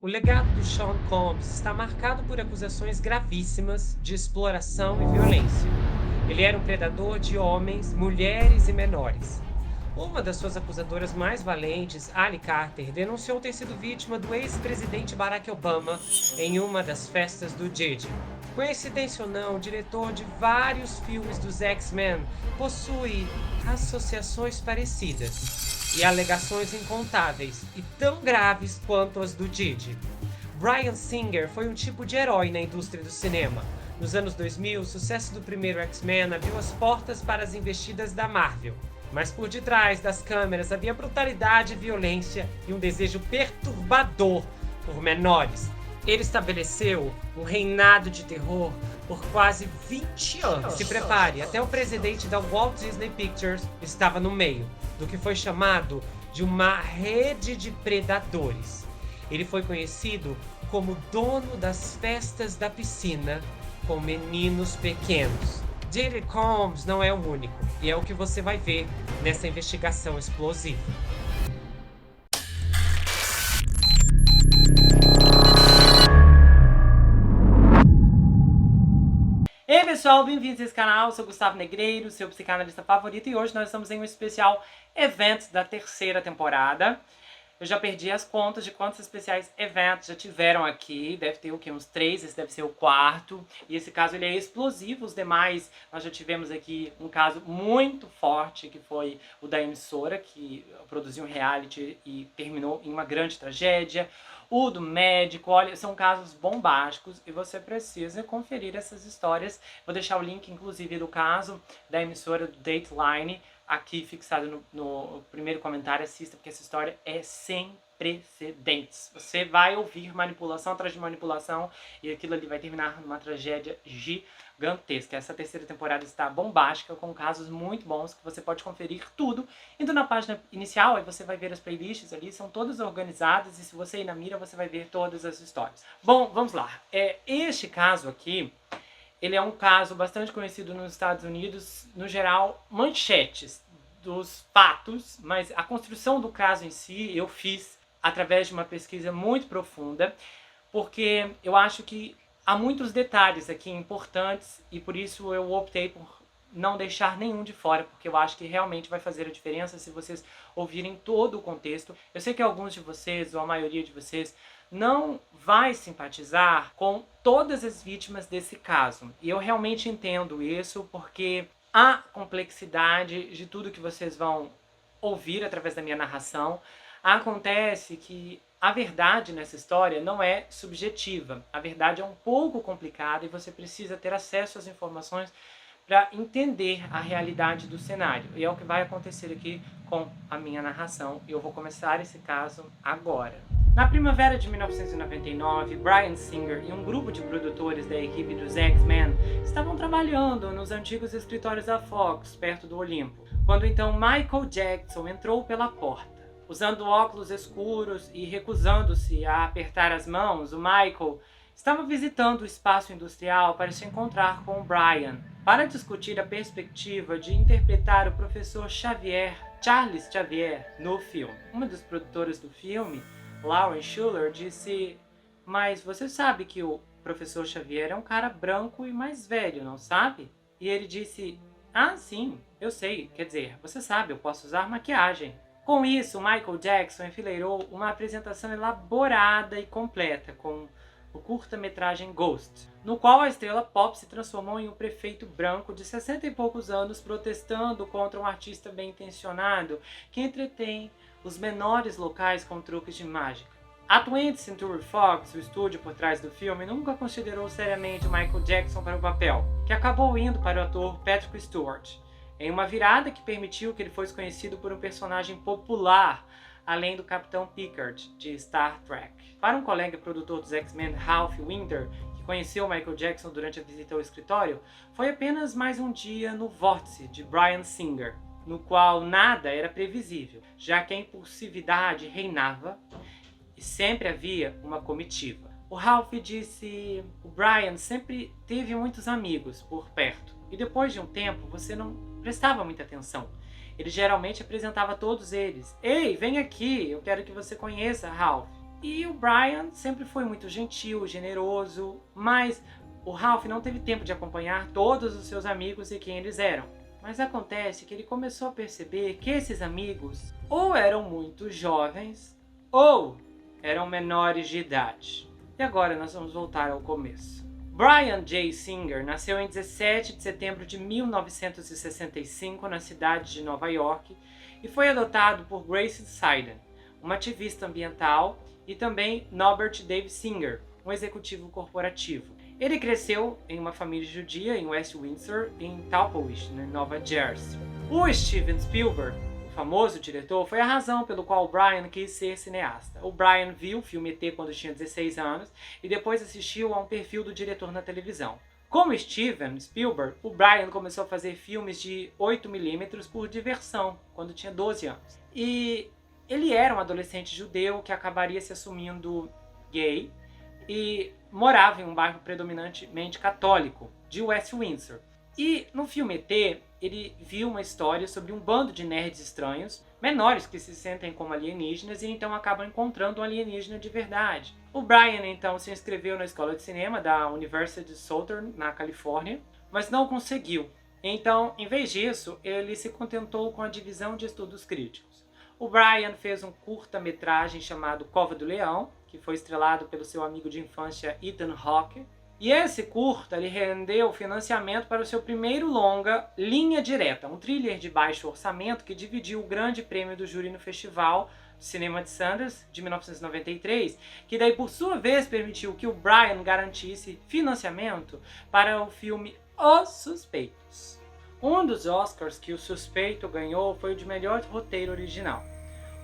O legado do Sean Combs está marcado por acusações gravíssimas de exploração e violência. Ele era um predador de homens, mulheres e menores. Uma das suas acusadoras mais valentes, Ali Carter, denunciou ter sido vítima do ex-presidente Barack Obama em uma das festas do Diddy. Coincidência ou não, o diretor de vários filmes dos X-Men possui associações parecidas e alegações incontáveis e tão graves quanto as do Diddy. Bryan Singer foi um tipo de herói na indústria do cinema. Nos anos 2000, o sucesso do primeiro X-Men abriu as portas para as investidas da Marvel. Mas por detrás das câmeras havia brutalidade, violência e um desejo perturbador por menores. Ele estabeleceu um reinado de terror por quase 20 anos. Se prepare, até o presidente da Walt Disney Pictures estava no meio do que foi chamado de uma rede de predadores. Ele foi conhecido como dono das festas da piscina com meninos pequenos. Diddy Combs não é o único, e é o que você vai ver nessa investigação explosiva. Ei pessoal, bem-vindos a esse canal, eu sou Gustavo Negreiro, seu psicanalista favorito, e hoje nós estamos em um especial evento da terceira temporada. Eu já perdi as contas de quantos especiais eventos já tiveram aqui. Deve ter o quê? Uns 3, esse deve ser o quarto. E esse caso ele é explosivo. Os demais, nós já tivemos aqui um caso muito forte, que foi o da emissora, que produziu um reality e terminou em uma grande tragédia. O do médico, olha, são casos bombásticos e você precisa conferir essas histórias. Vou deixar o link, inclusive, do caso da emissora do Dateline aqui fixado no primeiro comentário. Assista, porque essa história é sem precedentes. Você vai ouvir manipulação atrás de manipulação e aquilo ali vai terminar numa tragédia gigantesca. Essa terceira temporada está bombástica, com casos muito bons que você pode conferir tudo. Indo na página inicial, aí você vai ver as playlists ali, são todas organizadas, e se você ir na mira, você vai ver todas as histórias. Bom, vamos lá. Este caso aqui, ele é um caso bastante conhecido nos Estados Unidos, no geral, manchetes dos fatos, mas a construção do caso em si eu fiz através de uma pesquisa muito profunda, porque eu acho que há muitos detalhes aqui importantes e por isso eu optei por não deixar nenhum de fora, porque eu acho que realmente vai fazer a diferença se vocês ouvirem todo o contexto. Eu sei que alguns de vocês, ou a maioria de vocês, não vai simpatizar com todas as vítimas desse caso. E eu realmente entendo isso, porque a complexidade de tudo que vocês vão ouvir através da minha narração. Acontece que a verdade nessa história não é subjetiva. A verdade é um pouco complicada e você precisa ter acesso às informações para entender a realidade do cenário. E é o que vai acontecer aqui com a minha narração. E eu vou começar esse caso agora. Na primavera de 1999, Bryan Singer e um grupo de produtores da equipe dos X-Men estavam trabalhando nos antigos escritórios da Fox, perto do Olimpo, quando então Michael Jackson entrou pela porta. Usando óculos escuros e recusando-se a apertar as mãos, o Michael estava visitando o espaço industrial para se encontrar com o Bryan, para discutir a perspectiva de interpretar o professor Xavier, Charles Xavier, no filme. Uma das produtoras do filme, Lauren Schuler, disse: "Mas você sabe que o professor Xavier é um cara branco e mais velho, não sabe?" E ele disse: "Ah, sim, eu sei. Quer dizer, você sabe, eu posso usar maquiagem." Com isso, Michael Jackson enfileirou uma apresentação elaborada e completa com o curta-metragem Ghost, no qual a estrela pop se transformou em um prefeito branco de 60 e poucos anos protestando contra um artista bem-intencionado que entretém os menores locais com truques de mágica. A 20th Century Fox, o estúdio por trás do filme, nunca considerou seriamente Michael Jackson para o papel, que acabou indo para o ator Patrick Stewart, em uma virada que permitiu que ele fosse conhecido por um personagem popular, além do Capitão Picard, de Star Trek. Para um colega produtor dos X-Men, Ralph Winter, que conheceu Michael Jackson durante a visita ao escritório, foi apenas mais um dia no vórtice de Bryan Singer, no qual nada era previsível, já que a impulsividade reinava e sempre havia uma comitiva. O Ralph disse: "O Bryan sempre teve muitos amigos por perto, e depois de um tempo você não prestava muita atenção. Ele geralmente apresentava todos eles. Ei, vem aqui, eu quero que você conheça Ralph." E o Brian sempre foi muito gentil, generoso, mas o Ralph não teve tempo de acompanhar todos os seus amigos e quem eles eram. Mas acontece que ele começou a perceber que esses amigos ou eram muito jovens ou eram menores de idade. E agora nós vamos voltar ao começo. Brian J. Singer nasceu em 17 de setembro de 1965 na cidade de Nova York e foi adotado por Grace Seiden, uma ativista ambiental, e também Norbert Dave Singer, um executivo corporativo. Ele cresceu em uma família judia em West Windsor, em Taplewish, na Nova Jersey. O Steven Spielberg, o famoso diretor, foi a razão pelo qual o Brian quis ser cineasta. O Brian viu o filme ET quando tinha 16 anos e depois assistiu a um perfil do diretor na televisão. Como Steven Spielberg, o Brian começou a fazer filmes de 8mm por diversão, quando tinha 12 anos. E ele era um adolescente judeu que acabaria se assumindo gay e morava em um bairro predominantemente católico, de West Windsor. E no filme ET, ele viu uma história sobre um bando de nerds estranhos, menores que se sentem como alienígenas e então acabam encontrando um alienígena de verdade. O Brian então se inscreveu na escola de cinema da University of Southern, na Califórnia, mas não conseguiu. Então, em vez disso, ele se contentou com a divisão de estudos críticos. O Brian fez um curta-metragem chamado Cova do Leão, que foi estrelado pelo seu amigo de infância Ethan Hawke. E esse curta lhe rendeu financiamento para o seu primeiro longa, Linha Direta, um thriller de baixo orçamento que dividiu o grande prêmio do júri no Festival de Cinema de Sundance, de 1993, que daí por sua vez permitiu que o Brian garantisse financiamento para o filme Os Suspeitos. Um dos Oscars que O Suspeito ganhou foi o de melhor roteiro original.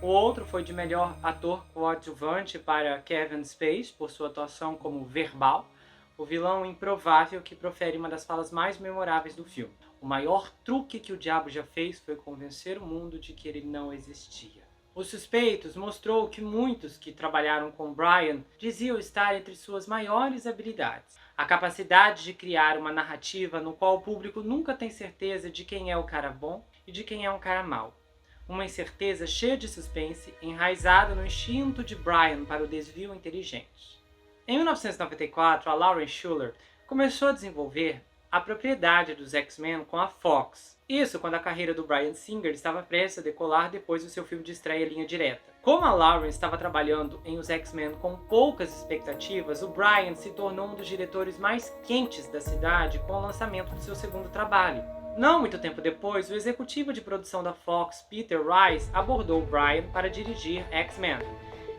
O outro foi de melhor ator coadjuvante para Kevin Spacey, por sua atuação como Verbal, o vilão improvável que profere uma das falas mais memoráveis do filme. O maior truque que o diabo já fez foi convencer o mundo de que ele não existia. Os Suspeitos mostrou que muitos que trabalharam com Brian diziam estar entre suas maiores habilidades. A capacidade de criar uma narrativa no qual o público nunca tem certeza de quem é o cara bom e de quem é um cara mau. Uma incerteza cheia de suspense, enraizada no instinto de Brian para o desvio inteligente. Em 1994, a Lauren Schuller começou a desenvolver a propriedade dos X-Men com a Fox. Isso quando a carreira do Brian Singer estava prestes a decolar depois do seu filme de estreia Linha Direta. Como a Lauren estava trabalhando em Os X-Men com poucas expectativas, o Brian se tornou um dos diretores mais quentes da cidade com o lançamento do seu segundo trabalho. Não muito tempo depois, o executivo de produção da Fox, Peter Rice, abordou Brian para dirigir X-Men,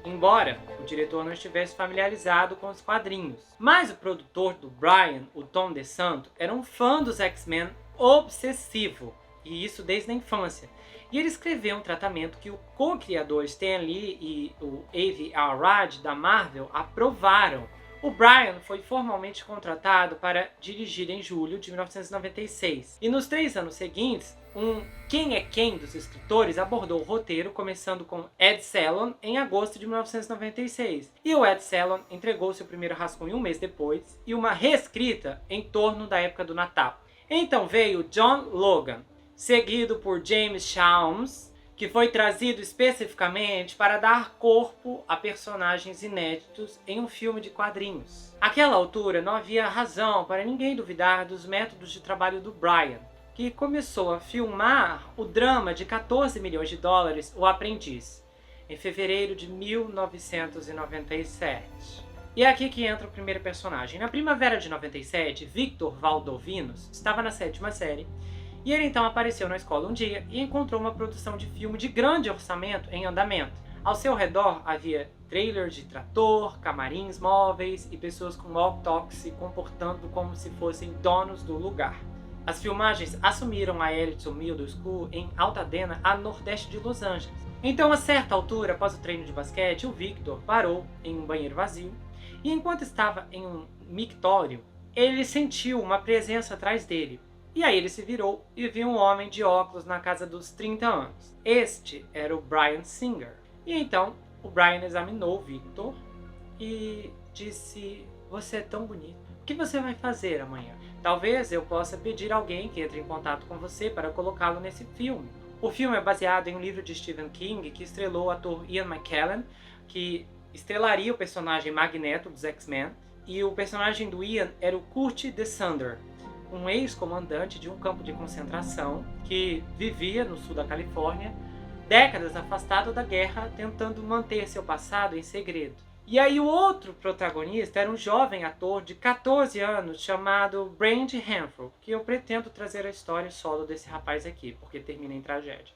embora o diretor não estivesse familiarizado com os quadrinhos. Mas o produtor do Brian, o Tom DeSanto, era um fã dos X-Men obsessivo, e isso desde a infância. E ele escreveu um tratamento que o co-criador Stan Lee e o Avi Arad da Marvel aprovaram. O Brian foi formalmente contratado para dirigir em julho de 1996. E nos 3 anos seguintes, um Quem é Quem dos escritores abordou o roteiro, começando com Ed Salon em agosto de 1996. E o Ed Salon entregou seu primeiro rascunho um mês depois, e uma reescrita em torno da época do Natal. Então veio John Logan, seguido por James Shalms, que foi trazido especificamente para dar corpo a personagens inéditos em um filme de quadrinhos. Àquela altura não havia razão para ninguém duvidar dos métodos de trabalho do Brian, que começou a filmar o drama de 14 milhões de dólares, O Aprendiz, em fevereiro de 1997. E é aqui que entra o primeiro personagem. Na primavera de 97, Victor Valdovinos estava na 7ª série, e ele então apareceu na escola um dia e encontrou uma produção de filme de grande orçamento em andamento. Ao seu redor havia trailers de trator, camarins móveis e pessoas com walk-talk se comportando como se fossem donos do lugar. As filmagens assumiram a Ellison Middle School em Altadena, a nordeste de Los Angeles. Então, a certa altura, após o treino de basquete, o Victor parou em um banheiro vazio e enquanto estava em um mictório, ele sentiu uma presença atrás dele. E aí ele se virou e viu um homem de óculos na casa dos 30 anos. Este era o Brian Singer. E então o Brian examinou o Victor e disse: "Você é tão bonito. O que você vai fazer amanhã? Talvez eu possa pedir alguém que entre em contato com você para colocá-lo nesse filme." O filme é baseado em um livro de Stephen King que estrelou o ator Ian McKellen, que estrelaria o personagem Magneto dos X-Men, e o personagem do Ian era o Kurt de Sunder, um ex-comandante de um campo de concentração que vivia no sul da Califórnia, décadas afastado da guerra, tentando manter seu passado em segredo. E aí o outro protagonista era um jovem ator de 14 anos chamado Brand Hanford, que eu pretendo trazer a história solo desse rapaz aqui, porque termina em tragédia.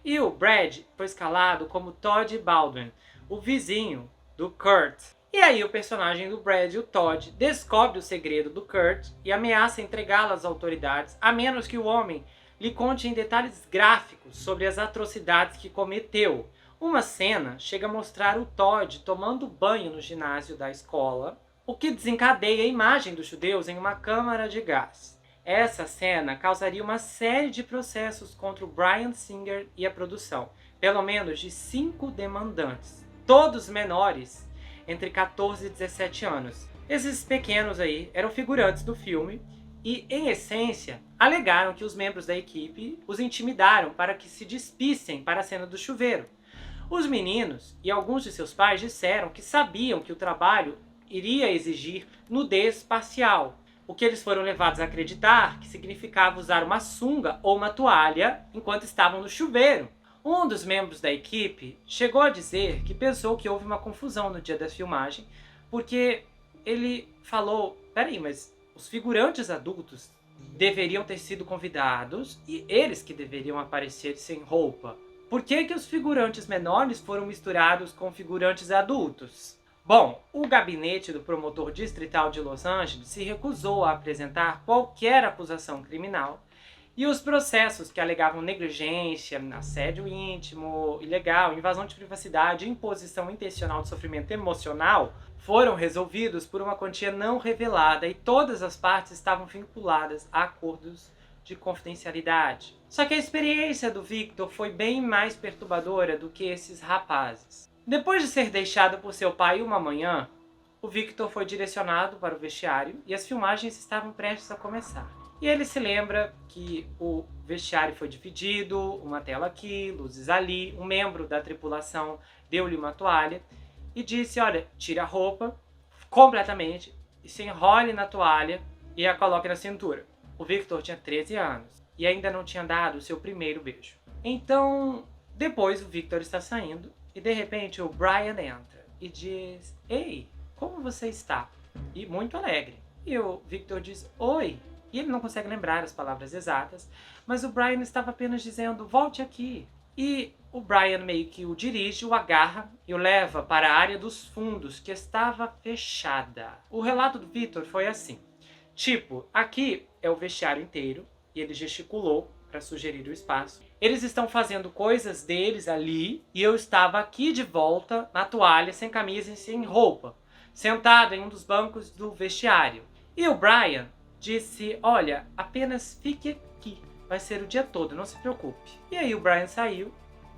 E o Brad foi escalado como Todd Baldwin, o vizinho do Kurt. E aí o personagem do Brad, o Todd, descobre o segredo do Kurt e ameaça entregá-lo às autoridades, a menos que o homem lhe conte em detalhes gráficos sobre as atrocidades que cometeu. Uma cena chega a mostrar o Todd tomando banho no ginásio da escola, o que desencadeia a imagem dos judeus em uma câmara de gás. Essa cena causaria uma série de processos contra o Bryan Singer e a produção, pelo menos de 5 demandantes, todos menores, entre 14 e 17 anos. Esses pequenos aí eram figurantes do filme e, em essência, alegaram que os membros da equipe os intimidaram para que se despissem para a cena do chuveiro. Os meninos e alguns de seus pais disseram que sabiam que o trabalho iria exigir nudez parcial, o que eles foram levados a acreditar que significava usar uma sunga ou uma toalha enquanto estavam no chuveiro. Um dos membros da equipe chegou a dizer que pensou que houve uma confusão no dia da filmagem, porque ele falou, peraí, mas os figurantes adultos deveriam ter sido convidados e eles que deveriam aparecer sem roupa. Por que os figurantes menores foram misturados com figurantes adultos? Bom, o gabinete do promotor distrital de Los Angeles se recusou a apresentar qualquer acusação criminal e os processos que alegavam negligência, assédio íntimo, ilegal, invasão de privacidade e imposição intencional de sofrimento emocional foram resolvidos por uma quantia não revelada e todas as partes estavam vinculadas a acordos de confidencialidade. Só que a experiência do Victor foi bem mais perturbadora do que esses rapazes. Depois de ser deixado por seu pai uma manhã, o Victor foi direcionado para o vestiário e as filmagens estavam prestes a começar. E ele se lembra que o vestiário foi dividido, uma tela aqui, luzes ali, um membro da tripulação deu-lhe uma toalha e disse, olha, tire a roupa completamente e se enrole na toalha e a coloque na cintura. O Victor tinha 13 anos e ainda não tinha dado o seu primeiro beijo. Então, depois o Victor está saindo e de repente o Bryan entra e diz, ei, como você está? E muito alegre. E o Victor diz, oi. E ele não consegue lembrar as palavras exatas, mas o Bryan estava apenas dizendo, volte aqui. E o Bryan meio que o dirige, o agarra e o leva para a área dos fundos, que estava fechada. O relato do Victor foi assim. Tipo, aqui é o vestiário inteiro, e ele gesticulou para sugerir o espaço. Eles estão fazendo coisas deles ali, e eu estava aqui de volta, na toalha, sem camisa e sem roupa, sentado em um dos bancos do vestiário. E o Bryan disse, olha, apenas fique aqui, vai ser o dia todo, não se preocupe. E aí o Bryan saiu,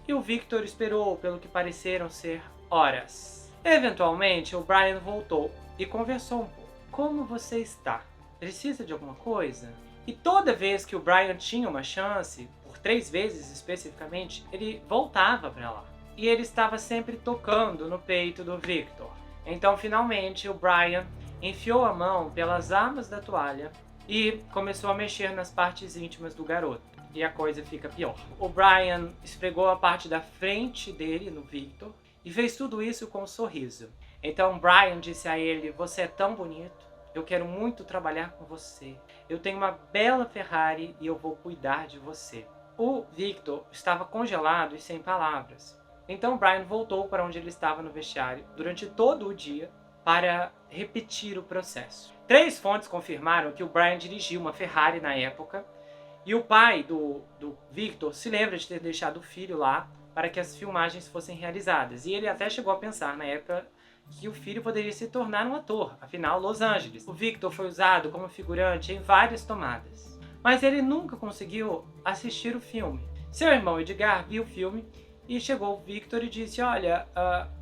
e o Victor esperou pelo que pareceram ser horas. Eventualmente, o Bryan voltou e conversou um pouco. Como você está? Precisa de alguma coisa? E toda vez que o Bryan tinha uma chance, por 3 vezes especificamente, ele voltava para lá. E ele estava sempre tocando no peito do Victor. Então, finalmente, o Bryan enfiou a mão pelas armas da toalha e começou a mexer nas partes íntimas do garoto. E a coisa fica pior. O Bryan esfregou a parte da frente dele no Victor e fez tudo isso com um sorriso. Então, Bryan disse a ele, você é tão bonito. Eu quero muito trabalhar com você. Eu tenho uma bela Ferrari e eu vou cuidar de você. O Victor estava congelado e sem palavras. Então Bryan voltou para onde ele estava no vestiário durante todo o dia para repetir o processo. 3 fontes confirmaram que o Bryan dirigiu uma Ferrari na época e o pai do Victor se lembra de ter deixado o filho lá para que as filmagens fossem realizadas. E ele até chegou a pensar na época que o filho poderia se tornar um ator, afinal, Los Angeles. O Victor foi usado como figurante em várias tomadas, mas ele nunca conseguiu assistir o filme. Seu irmão Edgar viu o filme e chegou o Victor e disse, olha,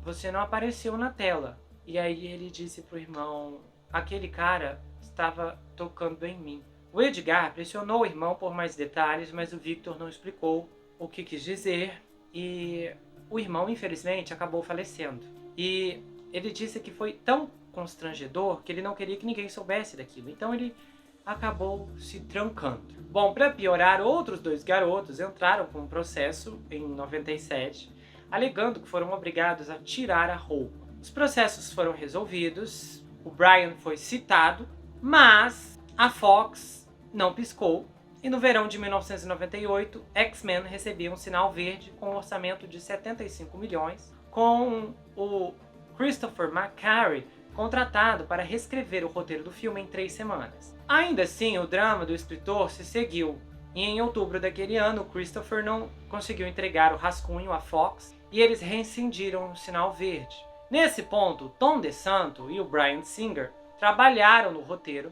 você não apareceu na tela. E aí ele disse pro irmão, aquele cara estava tocando em mim. O Edgar pressionou o irmão por mais detalhes, mas o Victor não explicou o que quis dizer e o irmão, infelizmente, acabou falecendo. E ele disse que foi tão constrangedor que ele não queria que ninguém soubesse daquilo. Então ele acabou se trancando. Bom, para piorar, outros 2 garotos entraram com um processo em 97, alegando que foram obrigados a tirar a roupa. Os processos foram resolvidos, o Brian foi citado, mas a Fox não piscou. E no verão de 1998, X-Men recebia um sinal verde com um orçamento de 75 milhões, com o Christopher McQuarrie contratado para reescrever o roteiro do filme em 3 semanas. Ainda assim, o drama do escritor se seguiu, e em outubro daquele ano, Christopher não conseguiu entregar o rascunho à Fox e eles rescindiram o sinal verde. Nesse ponto, Tom DeSanto e o Bryan Singer trabalharam no roteiro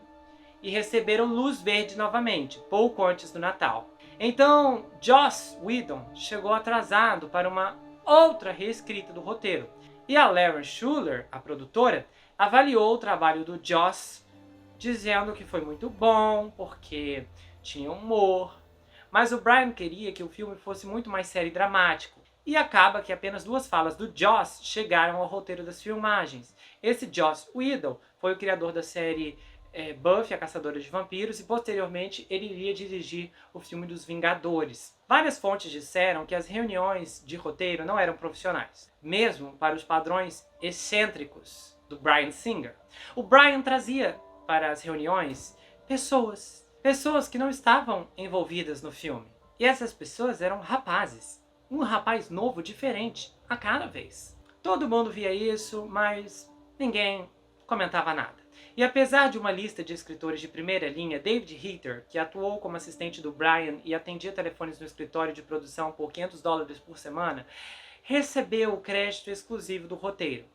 e receberam luz verde novamente, pouco antes do Natal. Então, Joss Whedon chegou atrasado para uma outra reescrita do roteiro, e a Lauren Schuller, a produtora, avaliou o trabalho do Joss, dizendo que foi muito bom, porque tinha humor, mas o Brian queria que o filme fosse muito mais sério e dramático. E acaba que apenas 2 falas do Joss chegaram ao roteiro das filmagens. Esse Joss Whedon foi o criador da série Buffy, a Caçadora de Vampiros, e posteriormente ele iria dirigir o filme dos Vingadores. Várias fontes disseram que as reuniões de roteiro não eram profissionais, mesmo para os padrões excêntricos do Bryan Singer. O Brian trazia para as reuniões pessoas que não estavam envolvidas no filme. E essas pessoas eram rapazes. Um rapaz novo, diferente, a cada vez. Todo mundo via isso, mas ninguém comentava nada. E apesar de uma lista de escritores de primeira linha, David Heather, que atuou como assistente do Brian e atendia telefones no escritório de produção por $500 por semana, recebeu o crédito exclusivo do roteiro.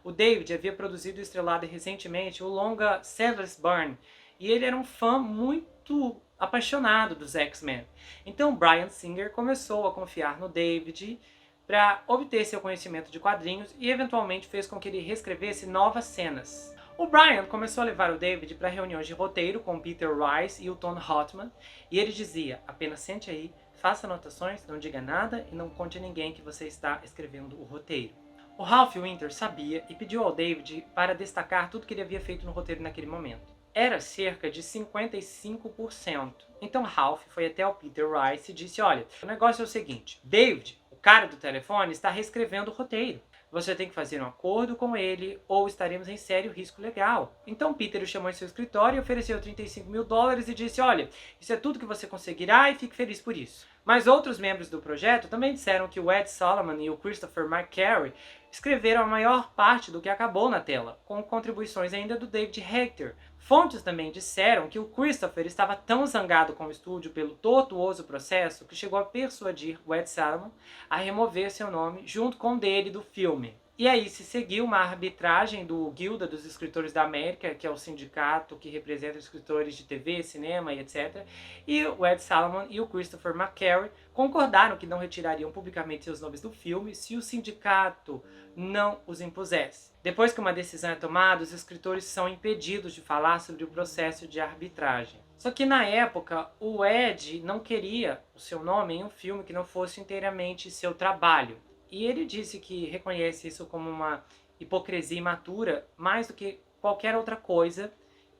O David havia produzido e estrelado recentemente o longa Sailor's Burn, e ele era um fã muito apaixonado dos X-Men. Então Bryan Singer começou a confiar no David para obter seu conhecimento de quadrinhos e eventualmente fez com que ele reescrevesse novas cenas. O Brian começou a levar o David para reuniões de roteiro com Peter Rice e o Tom Hotman, e ele dizia: apenas sente aí, faça anotações, não diga nada e não conte a ninguém que você está escrevendo o roteiro. O Ralph Winter sabia e pediu ao David para destacar tudo que ele havia feito no roteiro naquele momento. Era cerca de 55%. Então Ralph foi até o Peter Rice e disse: olha, o negócio é o seguinte, David, o cara do telefone, está reescrevendo o roteiro. Você tem que fazer um acordo com ele ou estaremos em sério risco legal. Então Peter o chamou em seu escritório e ofereceu $35 mil e disse: olha, isso é tudo que você conseguirá e fique feliz por isso. Mas outros membros do projeto também disseram que o Ed Solomon e o Christopher McQuarrie escreveram a maior parte do que acabou na tela, com contribuições ainda do David Hector. Fontes também disseram que o Christopher estava tão zangado com o estúdio pelo tortuoso processo que chegou a persuadir o Ed Solomon a remover seu nome junto com o dele do filme. E aí se seguiu uma arbitragem do Guilda dos Escritores da América, que é o sindicato que representa os escritores de TV, cinema e etc. E o Ed Solomon e o Christopher McQuarrie concordaram que não retirariam publicamente seus nomes do filme se o sindicato não os impusesse. Depois que uma decisão é tomada, os escritores são impedidos de falar sobre o processo de arbitragem. Só que na época, o Ed não queria o seu nome em um filme que não fosse inteiramente seu trabalho. E ele disse que reconhece isso como uma hipocrisia imatura mais do que qualquer outra coisa,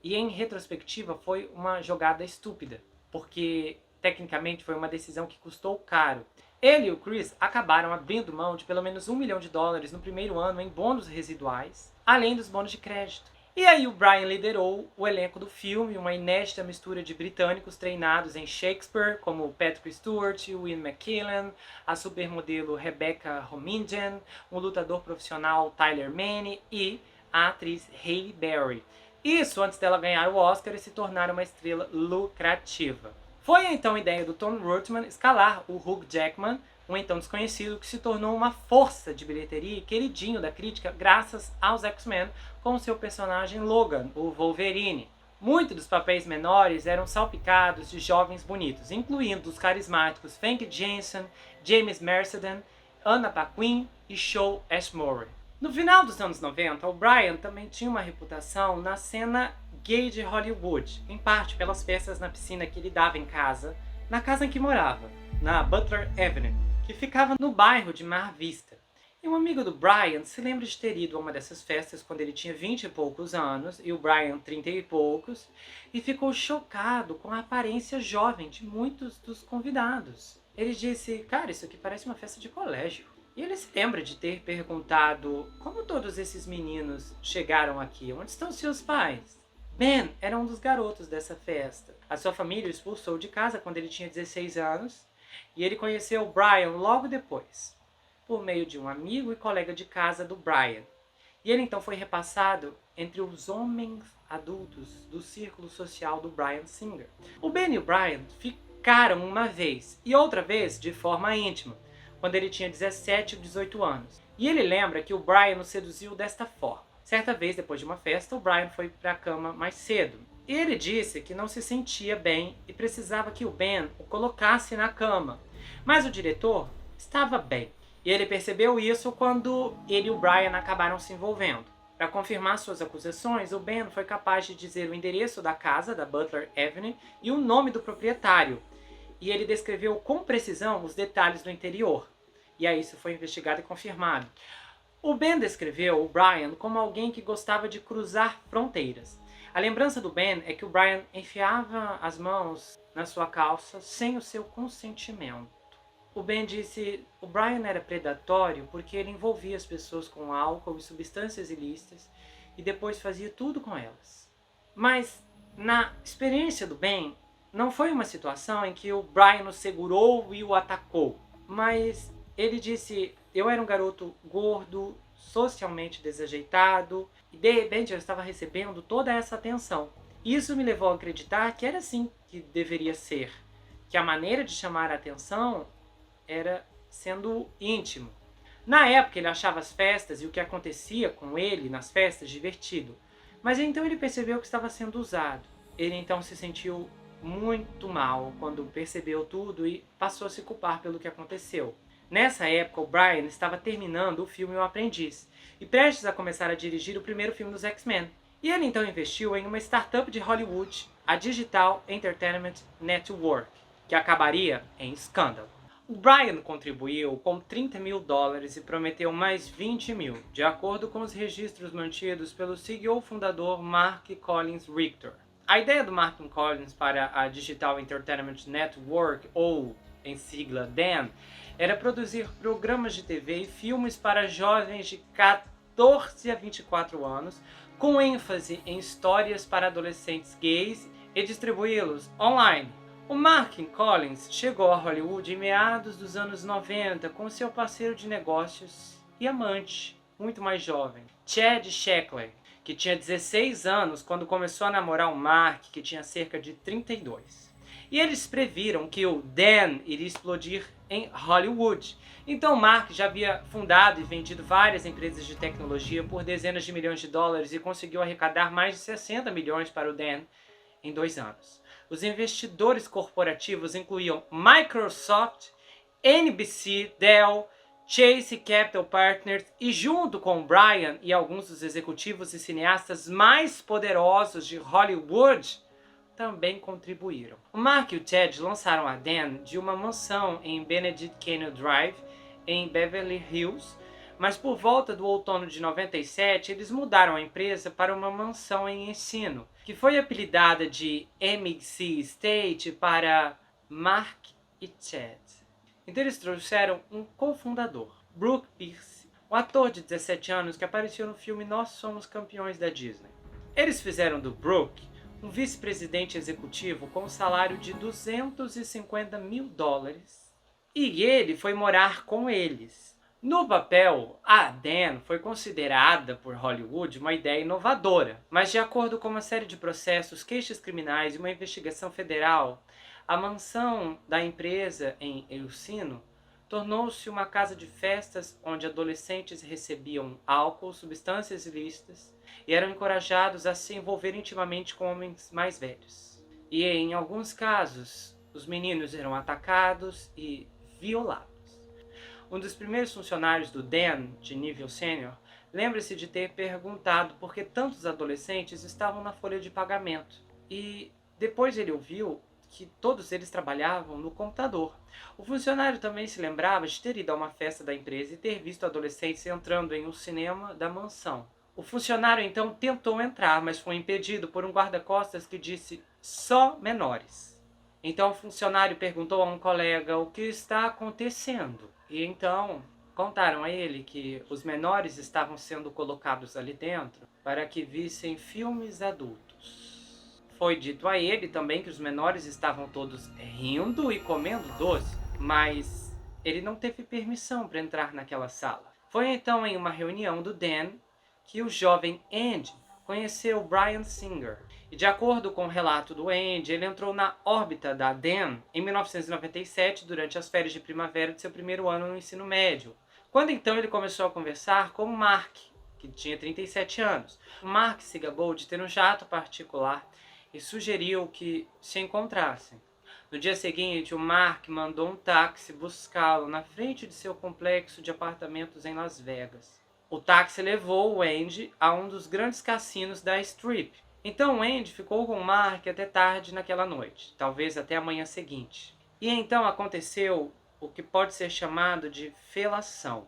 e em retrospectiva foi uma jogada estúpida, porque tecnicamente foi uma decisão que custou caro. Ele e o Chris acabaram abrindo mão de pelo menos $1 milhão no primeiro ano em bônus residuais, além dos bônus de crédito. E aí o Brian liderou o elenco do filme, uma inédita mistura de britânicos treinados em Shakespeare, como Patrick Stewart, Ian McKellen, a supermodelo Rebecca Romijn, um lutador profissional Tyler Mane e a atriz Halle Berry. Isso antes dela ganhar o Oscar e se tornar uma estrela lucrativa. Foi então a ideia do Tom Ruttman escalar o Hugh Jackman, um então desconhecido que se tornou uma força de bilheteria e queridinho da crítica graças aos X-Men com seu personagem Logan, o Wolverine. Muitos dos papéis menores eram salpicados de jovens bonitos, incluindo os carismáticos Famke Janssen, James Marsden, Anna Paquin e Joel Ashmore. No final dos anos 90, o Brian também tinha uma reputação na cena gay de Hollywood, em parte pelas festas na piscina que ele dava em casa, na casa em que morava, na Butler Avenue, que ficava no bairro de Mar Vista. E um amigo do Brian se lembra de ter ido a uma dessas festas quando ele tinha 20 e poucos anos, e o Brian 30 e poucos, e ficou chocado com a aparência jovem de muitos dos convidados. Ele disse, cara, isso aqui parece uma festa de colégio. E ele se lembra de ter perguntado, como todos esses meninos chegaram aqui? Onde estão seus pais? Ben era um dos garotos dessa festa. A sua família o expulsou de casa quando ele tinha 16 anos, e ele conheceu o Brian logo depois, por meio de um amigo e colega de casa do Brian. E ele então foi repassado entre os homens adultos do círculo social do Brian Singer. O Ben e o Brian ficaram uma vez, e outra vez de forma íntima, quando ele tinha 17 ou 18 anos. E ele lembra que o Brian o seduziu desta forma. Certa vez, depois de uma festa, o Brian foi para a cama mais cedo. E ele disse que não se sentia bem e precisava que o Ben o colocasse na cama. Mas o diretor estava bem. E ele percebeu isso quando ele e o Brian acabaram se envolvendo. Para confirmar suas acusações, o Ben foi capaz de dizer o endereço da casa, da Butler Avenue, e o nome do proprietário. E ele descreveu com precisão os detalhes do interior. E aí isso foi investigado e confirmado. O Ben descreveu o Brian como alguém que gostava de cruzar fronteiras. A lembrança do Ben é que o Brian enfiava as mãos na sua calça sem o seu consentimento. O Ben disse o Brian era predatório porque ele envolvia as pessoas com álcool e substâncias ilícitas e depois fazia tudo com elas. Mas, na experiência do Ben, não foi uma situação em que o Brian o segurou e o atacou, mas ele disse, eu era um garoto gordo, socialmente desajeitado, e de repente eu estava recebendo toda essa atenção. Isso me levou a acreditar que era assim que deveria ser, que a maneira de chamar a atenção era sendo íntimo. Na época ele achava as festas e o que acontecia com ele nas festas divertido, mas então ele percebeu que estava sendo usado. Ele então se sentiu muito mal quando percebeu tudo e passou a se culpar pelo que aconteceu. Nessa época, o Brian estava terminando o filme O Aprendiz e prestes a começar a dirigir o primeiro filme dos X-Men. E ele então investiu em uma startup de Hollywood, a Digital Entertainment Network, que acabaria em escândalo. O Brian contribuiu com $30 mil e prometeu mais 20 mil, de acordo com os registros mantidos pelo CEO fundador Mark Collins Richter. A ideia do Mark Collins para a Digital Entertainment Network, ou em sigla DEN, era produzir programas de TV e filmes para jovens de 14 a 24 anos, com ênfase em histórias para adolescentes gays e distribuí-los online. O Mark Collins chegou a Hollywood em meados dos anos 90 com seu parceiro de negócios e amante, muito mais jovem, Chad Shackley, que tinha 16 anos quando começou a namorar o Mark, que tinha cerca de 32. E eles previram que o Dan iria explodir em Hollywood. Então Mark já havia fundado e vendido várias empresas de tecnologia por dezenas de milhões de dólares e conseguiu arrecadar mais de 60 milhões para o Dan em 2 anos. Os investidores corporativos incluíam Microsoft, NBC, Dell, Chase Capital Partners e, junto com Brian e alguns dos executivos e cineastas mais poderosos de Hollywood, também contribuíram. O Mark e o Ted lançaram a Dan de uma mansão em Benedict Canyon Drive, em Beverly Hills, mas por volta do outono de 97, eles mudaram a empresa para uma mansão em Encino, que foi apelidada de MXC Estate para Mark e Chad. Então eles trouxeram um cofundador, Brooke Pierce, um ator de 17 anos que apareceu no filme Nós Somos Campeões da Disney. Eles fizeram do Brooke um vice-presidente executivo com um salário de $250 mil, e ele foi morar com eles. No papel, a Dan foi considerada por Hollywood uma ideia inovadora, mas de acordo com uma série de processos, queixas criminais e uma investigação federal, a mansão da empresa em Encino tornou-se uma casa de festas onde adolescentes recebiam álcool, substâncias ilícitas e eram encorajados a se envolver intimamente com homens mais velhos. E em alguns casos, os meninos eram atacados e violados. Um dos primeiros funcionários do Dan, de nível sênior, lembra-se de ter perguntado por que tantos adolescentes estavam na folha de pagamento. E depois ele ouviu que todos eles trabalhavam no computador. O funcionário também se lembrava de ter ido a uma festa da empresa e ter visto adolescentes entrando em um cinema da mansão. O funcionário então tentou entrar, mas foi impedido por um guarda-costas que disse só menores. Então o funcionário perguntou a um colega o que está acontecendo. E então contaram a ele que os menores estavam sendo colocados ali dentro para que vissem filmes adultos. Foi dito a ele também que os menores estavam todos rindo e comendo doce, mas ele não teve permissão para entrar naquela sala. Foi então em uma reunião do Dan que o jovem Andy conheceu Bryan Singer. E de acordo com o relato do Andy, ele entrou na órbita da Dan em 1997 durante as férias de primavera de seu primeiro ano no ensino médio. Quando então ele começou a conversar com o Mark, que tinha 37 anos. O Mark se gabou de ter um jato particular e sugeriu que se encontrassem. No dia seguinte, o Mark mandou um táxi buscá-lo na frente de seu complexo de apartamentos em Las Vegas. O táxi levou o Andy a um dos grandes cassinos da Strip. Então o Andy ficou com o Mark até tarde naquela noite, talvez até a manhã seguinte. E então aconteceu o que pode ser chamado de felação.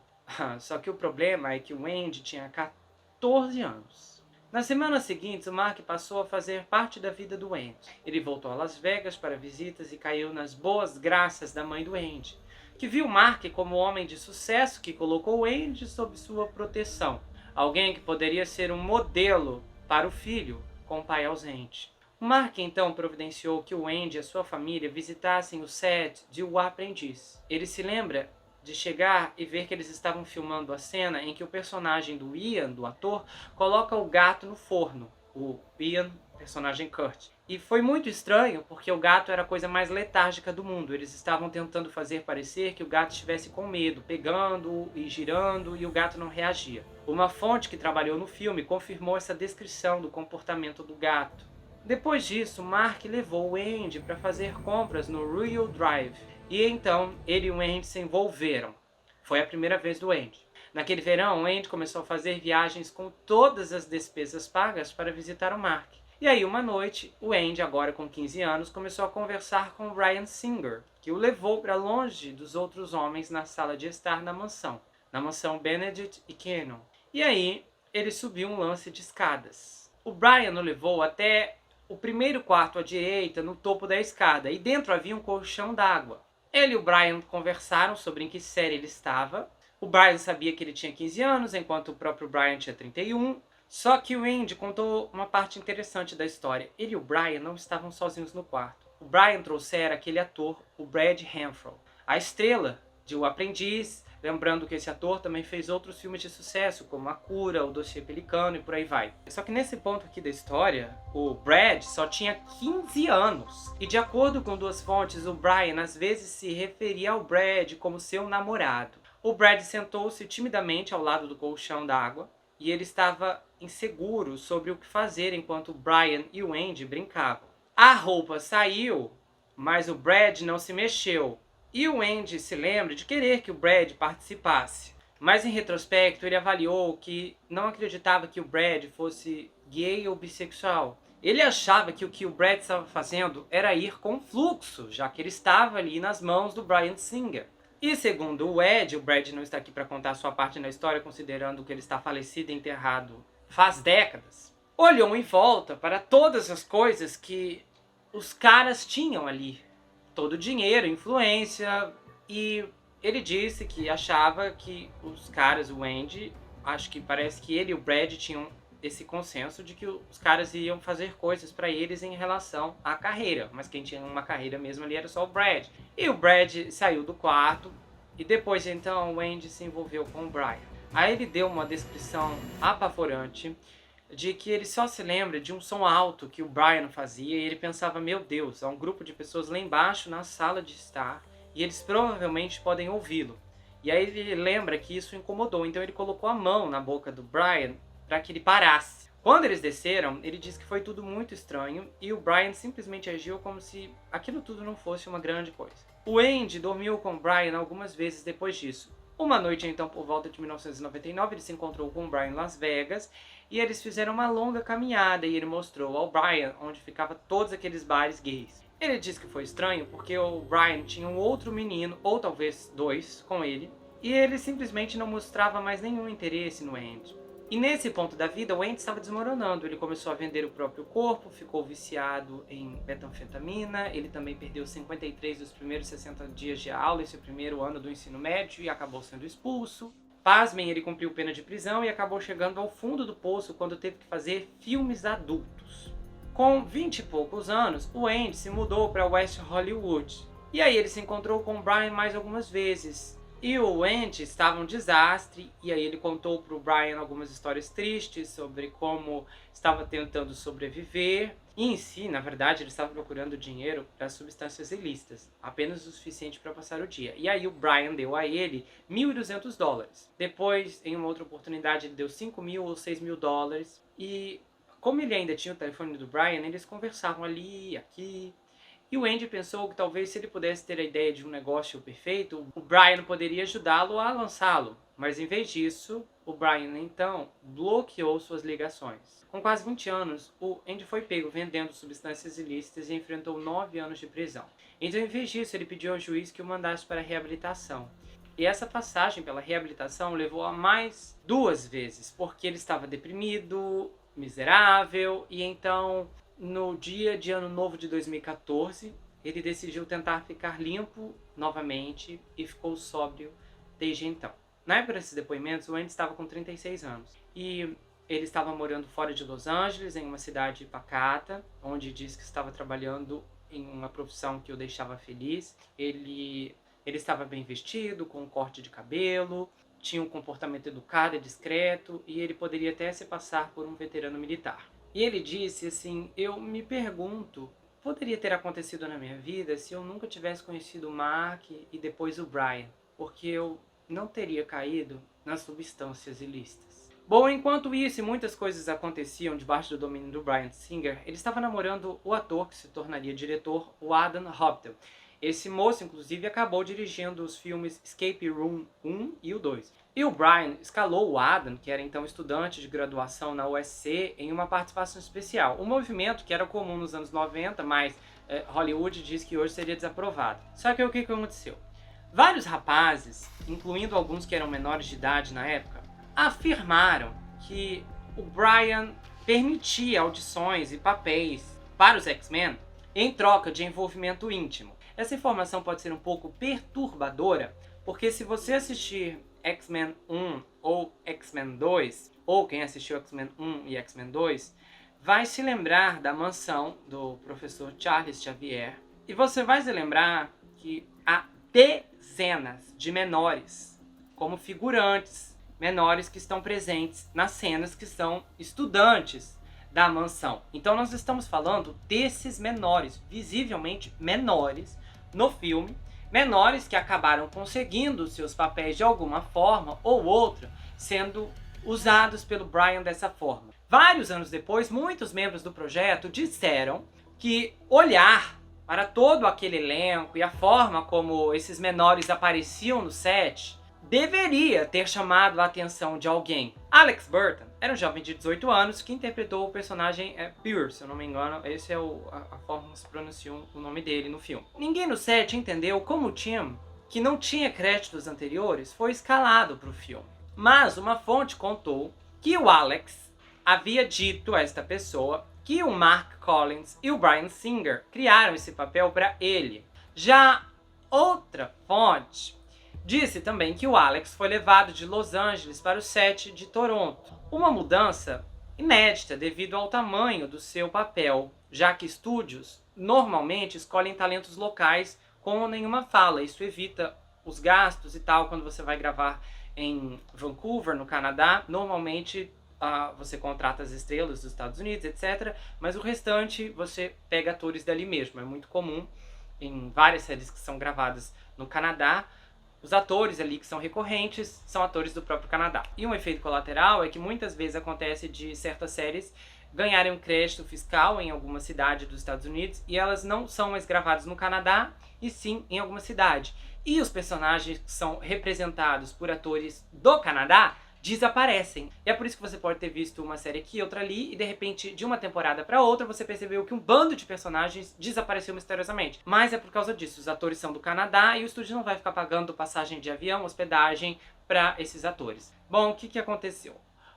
Só que o problema é que o Andy tinha 14 anos. Nas semanas seguintes, o Mark passou a fazer parte da vida do Andy. Ele voltou a Las Vegas para visitas e caiu nas boas graças da mãe do Andy, que viu Mark como um homem de sucesso que colocou Andy sob sua proteção. Alguém que poderia ser um modelo para o filho, com o pai ausente. O Mark então providenciou que o Andy e a sua família visitassem o set de O Aprendiz. Ele se lembra de chegar e ver que eles estavam filmando a cena em que o personagem do Ian, do ator, coloca o gato no forno. O Ian, personagem Kurt. E foi muito estranho porque o gato era a coisa mais letárgica do mundo. Eles estavam tentando fazer parecer que o gato estivesse com medo, pegando e girando, e o gato não reagia. Uma fonte que trabalhou no filme confirmou essa descrição do comportamento do gato. Depois disso, Mark levou o Andy para fazer compras no Royal Drive. E então, ele e o Andy se envolveram. Foi a primeira vez do Andy. Naquele verão, o Andy começou a fazer viagens com todas as despesas pagas para visitar o Mark. E aí, uma noite, o Andy, agora com 15 anos, começou a conversar com o Bryan Singer, que o levou para longe dos outros homens na sala de estar na mansão Benedict e Cannon. E aí, ele subiu um lance de escadas. O Bryan o levou até o primeiro quarto à direita, no topo da escada, e dentro havia um colchão d'água. Ele e o Bryan conversaram sobre em que série ele estava. O Bryan sabia que ele tinha 15 anos, enquanto o próprio Bryan tinha 31. Só que o Andy contou uma parte interessante da história. Ele e o Bryan não estavam sozinhos no quarto. O Bryan trouxera aquele ator, o Brad Renfro, a estrela de O Aprendiz. Lembrando que esse ator também fez outros filmes de sucesso, como A Cura, O Dossiê Pelicano e por aí vai. Só que nesse ponto aqui da história, o Brad só tinha 15 anos. E de acordo com duas fontes, o Bryan às vezes se referia ao Brad como seu namorado. O Brad sentou-se timidamente ao lado do colchão d'água e ele estava inseguro sobre o que fazer enquanto o Bryan e o Andy brincavam. A roupa saiu, mas o Brad não se mexeu. E o Andy se lembra de querer que o Brad participasse. Mas em retrospecto, ele avaliou que não acreditava que o Brad fosse gay ou bissexual. Ele achava que o Brad estava fazendo era ir com fluxo, já que ele estava ali nas mãos do Bryan Singer. E segundo o Ed, o Brad não está aqui para contar a sua parte na história, considerando que ele está falecido e enterrado faz décadas, olhou em volta para todas as coisas que os caras tinham ali. Todo o dinheiro, influência, e ele disse que achava que os caras, o Andy, acho que parece que ele e o Brad tinham esse consenso de que os caras iam fazer coisas para eles em relação à carreira, mas quem tinha uma carreira mesmo ali era só o Brad. E o Brad saiu do quarto e depois então o Andy se envolveu com o Bryan. Aí ele deu uma descrição apavorante de que ele só se lembra de um som alto que o Bryan fazia e ele pensava, meu Deus, há um grupo de pessoas lá embaixo na sala de estar e eles provavelmente podem ouvi-lo. E aí ele lembra que isso incomodou, então ele colocou a mão na boca do Bryan para que ele parasse. Quando eles desceram, ele disse que foi tudo muito estranho e o Bryan simplesmente agiu como se aquilo tudo não fosse uma grande coisa. O Andy dormiu com o Bryan algumas vezes depois disso. Uma noite, então, por volta de 1999, ele se encontrou com o Bryan em Las Vegas e eles fizeram uma longa caminhada e ele mostrou ao Bryan onde ficava todos aqueles bares gays. Ele disse que foi estranho porque o Brian tinha um outro menino, ou talvez dois, com ele, e ele simplesmente não mostrava mais nenhum interesse no Andy. E nesse ponto da vida, o Andy estava desmoronando. Ele começou a vender o próprio corpo, ficou viciado em metanfetamina, ele também perdeu 53 dos primeiros 60 dias de aula, esse primeiro ano do ensino médio, e acabou sendo expulso. Pasmem, ele cumpriu pena de prisão e acabou chegando ao fundo do poço quando teve que fazer filmes adultos. Com 20 e poucos anos, o Andy se mudou para West Hollywood. E aí ele se encontrou com o Brian mais algumas vezes. E o Andy estava um desastre, e aí ele contou para o Brian algumas histórias tristes sobre como estava tentando sobreviver. E em si, na verdade, ele estava procurando dinheiro para substâncias ilícitas, apenas o suficiente para passar o dia. E aí o Brian deu a ele $1.200. Depois, em uma outra oportunidade, ele deu $5.000 ou $6.000. E como ele ainda tinha o telefone do Brian, eles conversavam ali, aqui. E o Andy pensou que talvez se ele pudesse ter a ideia de um negócio perfeito, o Brian poderia ajudá-lo a lançá-lo. Mas em vez disso, o Brian então bloqueou suas ligações. Com quase 20 anos, o Andy foi pego vendendo substâncias ilícitas e enfrentou 9 anos de prisão. Então, em vez disso, ele pediu ao juiz que o mandasse para a reabilitação. E essa passagem pela reabilitação levou a mais 2 vezes, porque ele estava deprimido, miserável, e então, no dia de Ano Novo de 2014, ele decidiu tentar ficar limpo novamente e ficou sóbrio desde então. Na época desses depoimentos, o Andy estava com 36 anos e ele estava morando fora de Los Angeles, em uma cidade pacata, onde diz que estava trabalhando em uma profissão que o deixava feliz. Ele estava bem vestido, com um corte de cabelo, tinha um comportamento educado e discreto, e ele poderia até se passar por um veterano militar. E ele disse assim: eu me pergunto, poderia ter acontecido na minha vida se eu nunca tivesse conhecido o Mark e depois o Brian, porque eu não teria caído nas substâncias ilícitas. Bom, enquanto isso e muitas coisas aconteciam debaixo do domínio do Bryan Singer, ele estava namorando o ator que se tornaria diretor, o Adam Hoptel. Esse moço, inclusive, acabou dirigindo os filmes Escape Room 1 e o 2. E o Brian escalou o Adam, que era então estudante de graduação na USC, em uma participação especial. Um movimento que era comum nos anos 90, mas Hollywood diz que hoje seria desaprovado. Só que o que aconteceu? Vários rapazes, incluindo alguns que eram menores de idade na época, afirmaram que o Brian permitia audições e papéis para os X-Men em troca de envolvimento íntimo. Essa informação pode ser um pouco perturbadora, porque se você assistir X-Men 1 ou X-Men 2, ou quem assistiu X-Men 1 e X-Men 2, vai se lembrar da mansão do professor Charles Xavier, e você vai se lembrar que há dezenas de menores, como figurantes menores que estão presentes nas cenas, que são estudantes da mansão. Então nós estamos falando desses menores, visivelmente menores, no filme, menores que acabaram conseguindo seus papéis de alguma forma ou outra, sendo usados pelo Brian dessa forma. Vários anos depois, muitos membros do projeto disseram que olhar para todo aquele elenco e a forma como esses menores apareciam no set deveria ter chamado a atenção de alguém. Alex Burton era um jovem de 18 anos que interpretou o personagem Pierce, se eu não me engano, esse é a forma como se pronuncia o nome dele no filme. Ninguém no set entendeu como o Tim, que não tinha créditos anteriores, foi escalado para o filme. Mas uma fonte contou que o Alex havia dito a esta pessoa que o Mark Collins e o Bryan Singer criaram esse papel para ele. Já outra fonte disse também que o Alex foi levado de Los Angeles para o set de Toronto. Uma mudança inédita devido ao tamanho do seu papel, já que estúdios normalmente escolhem talentos locais com nenhuma fala. Isso evita os gastos e tal quando você vai gravar em Vancouver, no Canadá. Normalmente você contrata as estrelas dos Estados Unidos, etc. Mas o restante você pega atores dali mesmo. É muito comum em várias séries que são gravadas no Canadá. Os atores ali que são recorrentes são atores do próprio Canadá. E um efeito colateral é que muitas vezes acontece de certas séries ganharem um crédito fiscal em alguma cidade dos Estados Unidos e elas não são mais gravadas no Canadá, e sim em alguma cidade. E os personagens que são representados por atores do Canadá desaparecem. E é por isso que você pode ter visto uma série aqui, outra ali, e de repente, de uma temporada pra outra, você percebeu que um bando de personagens desapareceu misteriosamente. Mas é por causa disso, os atores são do Canadá e o estúdio não vai ficar pagando passagem de avião, hospedagem pra esses atores. Bom, o que aconteceu?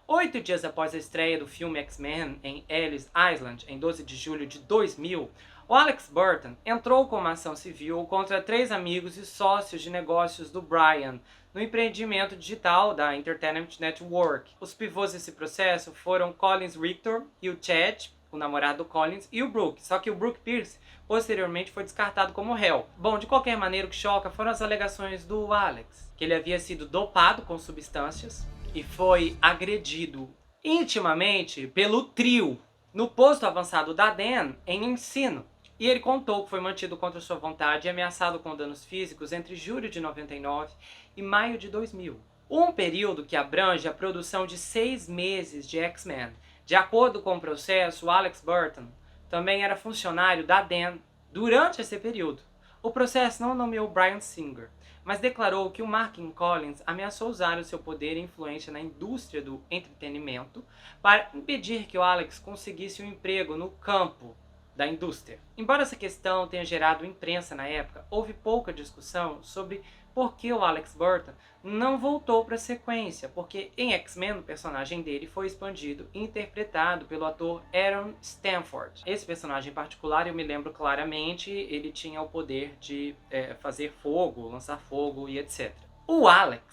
8 dias após a estreia do filme X-Men em Ellis Island, em 12 de julho de 2000, o Alex Burton entrou com uma ação civil contra 3 amigos e sócios de negócios do Brian no empreendimento digital da Entertainment Network. Os pivôs desse processo foram Collins Richter e o Chad, o namorado do Collins, e o Brooke. Só que o Brooke Pierce posteriormente foi descartado como réu. Bom, de qualquer maneira, o que choca foram as alegações do Alex, que ele havia sido dopado com substâncias e foi agredido intimamente pelo trio no posto avançado da Dan em Ensino. E ele contou que foi mantido contra sua vontade e ameaçado com danos físicos entre julho de 99 e maio de 2000. Um período que abrange a produção de 6 meses de X-Men. De acordo com o processo, o Alex Burton também era funcionário da Dan durante esse período. O processo não nomeou Bryan Singer, mas declarou que o Martin Collins ameaçou usar o seu poder e influência na indústria do entretenimento para impedir que o Alex conseguisse um emprego no campo da indústria. Embora essa questão tenha gerado imprensa na época, houve pouca discussão sobre por que o Alex Burton não voltou para a sequência, porque em X-Men o personagem dele foi expandido e interpretado pelo ator Aaron Stanford. Esse personagem em particular, eu me lembro claramente, ele tinha o poder de fazer fogo, lançar fogo e etc. O Alex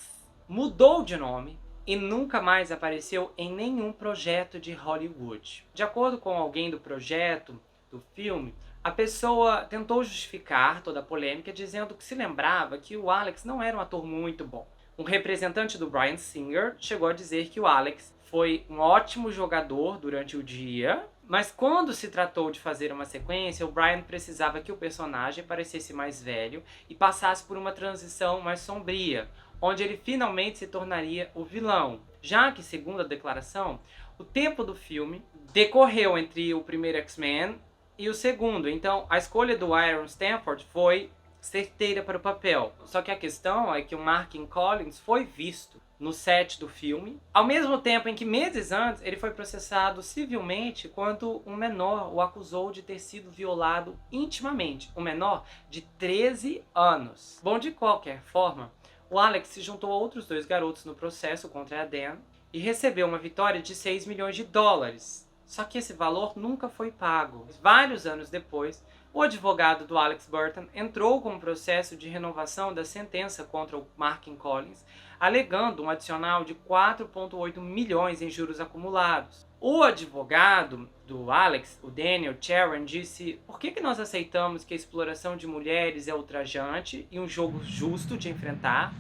mudou de nome e nunca mais apareceu em nenhum projeto de Hollywood. De acordo com alguém do projeto do filme, a pessoa tentou justificar toda a polêmica dizendo que se lembrava que o Alex não era um ator muito bom. Um representante do Bryan Singer chegou a dizer que o Alex foi um ótimo jogador durante o dia, mas quando se tratou de fazer uma sequência, o Bryan precisava que o personagem parecesse mais velho e passasse por uma transição mais sombria, onde ele finalmente se tornaria o vilão, já que, segundo a declaração, o tempo do filme decorreu entre o primeiro X-Men e o segundo. Então, a escolha do Aaron Stanford foi certeira para o papel. Só que a questão é que o Martin Collins foi visto no set do filme, ao mesmo tempo em que meses antes ele foi processado civilmente quando um menor o acusou de ter sido violado intimamente. Um menor de 13 anos. Bom, de qualquer forma, o Alex se juntou a outros 2 garotos no processo contra a Dan e recebeu uma vitória de 6 milhões de dólares. Só que esse valor nunca foi pago. Vários anos depois, o advogado do Alex Burton entrou com um processo de renovação da sentença contra o Martin Collins, alegando um adicional de 4,8 milhões em juros acumulados. O advogado do Alex, o Daniel Charon, disse: por que nós aceitamos que a exploração de mulheres é ultrajante e um jogo justo de enfrentar,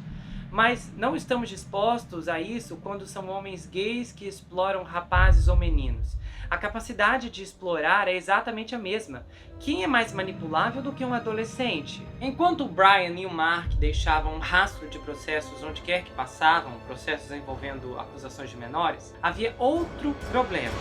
mas não estamos dispostos a isso quando são homens gays que exploram rapazes ou meninos? A capacidade de explorar é exatamente a mesma. Quem é mais manipulável do que um adolescente? Enquanto o Brian e o Mark deixavam um rastro de processos onde quer que passavam, processos envolvendo acusações de menores, havia outro problema.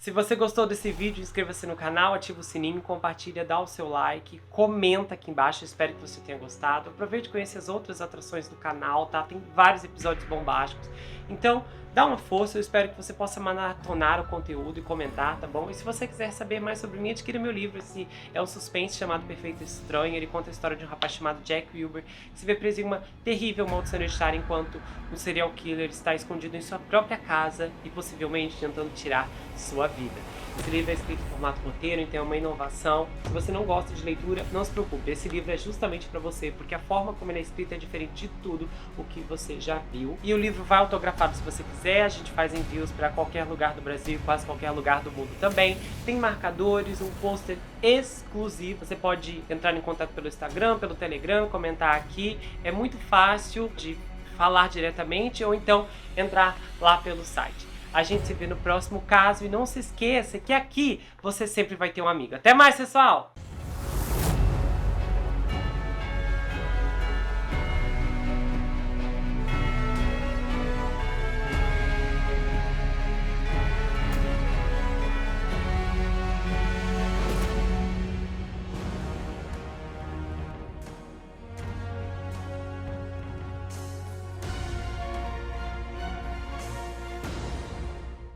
Se você gostou desse vídeo, inscreva-se no canal, ativa o sininho, compartilha, dá o seu like, comenta aqui embaixo, espero que você tenha gostado. Aproveite e conheça as outras atrações do canal, tá? Tem vários episódios bombásticos. Então, dá uma força, eu espero que você possa maratonar o conteúdo e comentar, tá bom? E se você quiser saber mais sobre mim, adquira meu livro. Esse é um suspense chamado Perfeito Estranho. Ele conta a história de um rapaz chamado Jack Wilbur, que se vê preso em uma terrível maldição hereditária enquanto um serial killer está escondido em sua própria casa e possivelmente tentando tirar sua vida. Esse livro é escrito em formato roteiro, então é uma inovação. Se você não gosta de leitura, não se preocupe. Esse livro é justamente para você, porque a forma como ele é escrito é diferente de tudo o que você já viu. E o livro vai autografado se você quiser. A gente faz envios para qualquer lugar do Brasil, quase qualquer lugar do mundo também. Tem marcadores, um pôster exclusivo. Você pode entrar em contato pelo Instagram, pelo Telegram, comentar aqui. É muito fácil de falar diretamente ou então entrar lá pelo site. A gente se vê no próximo caso e não se esqueça que aqui você sempre vai ter um amigo. Até mais, pessoal!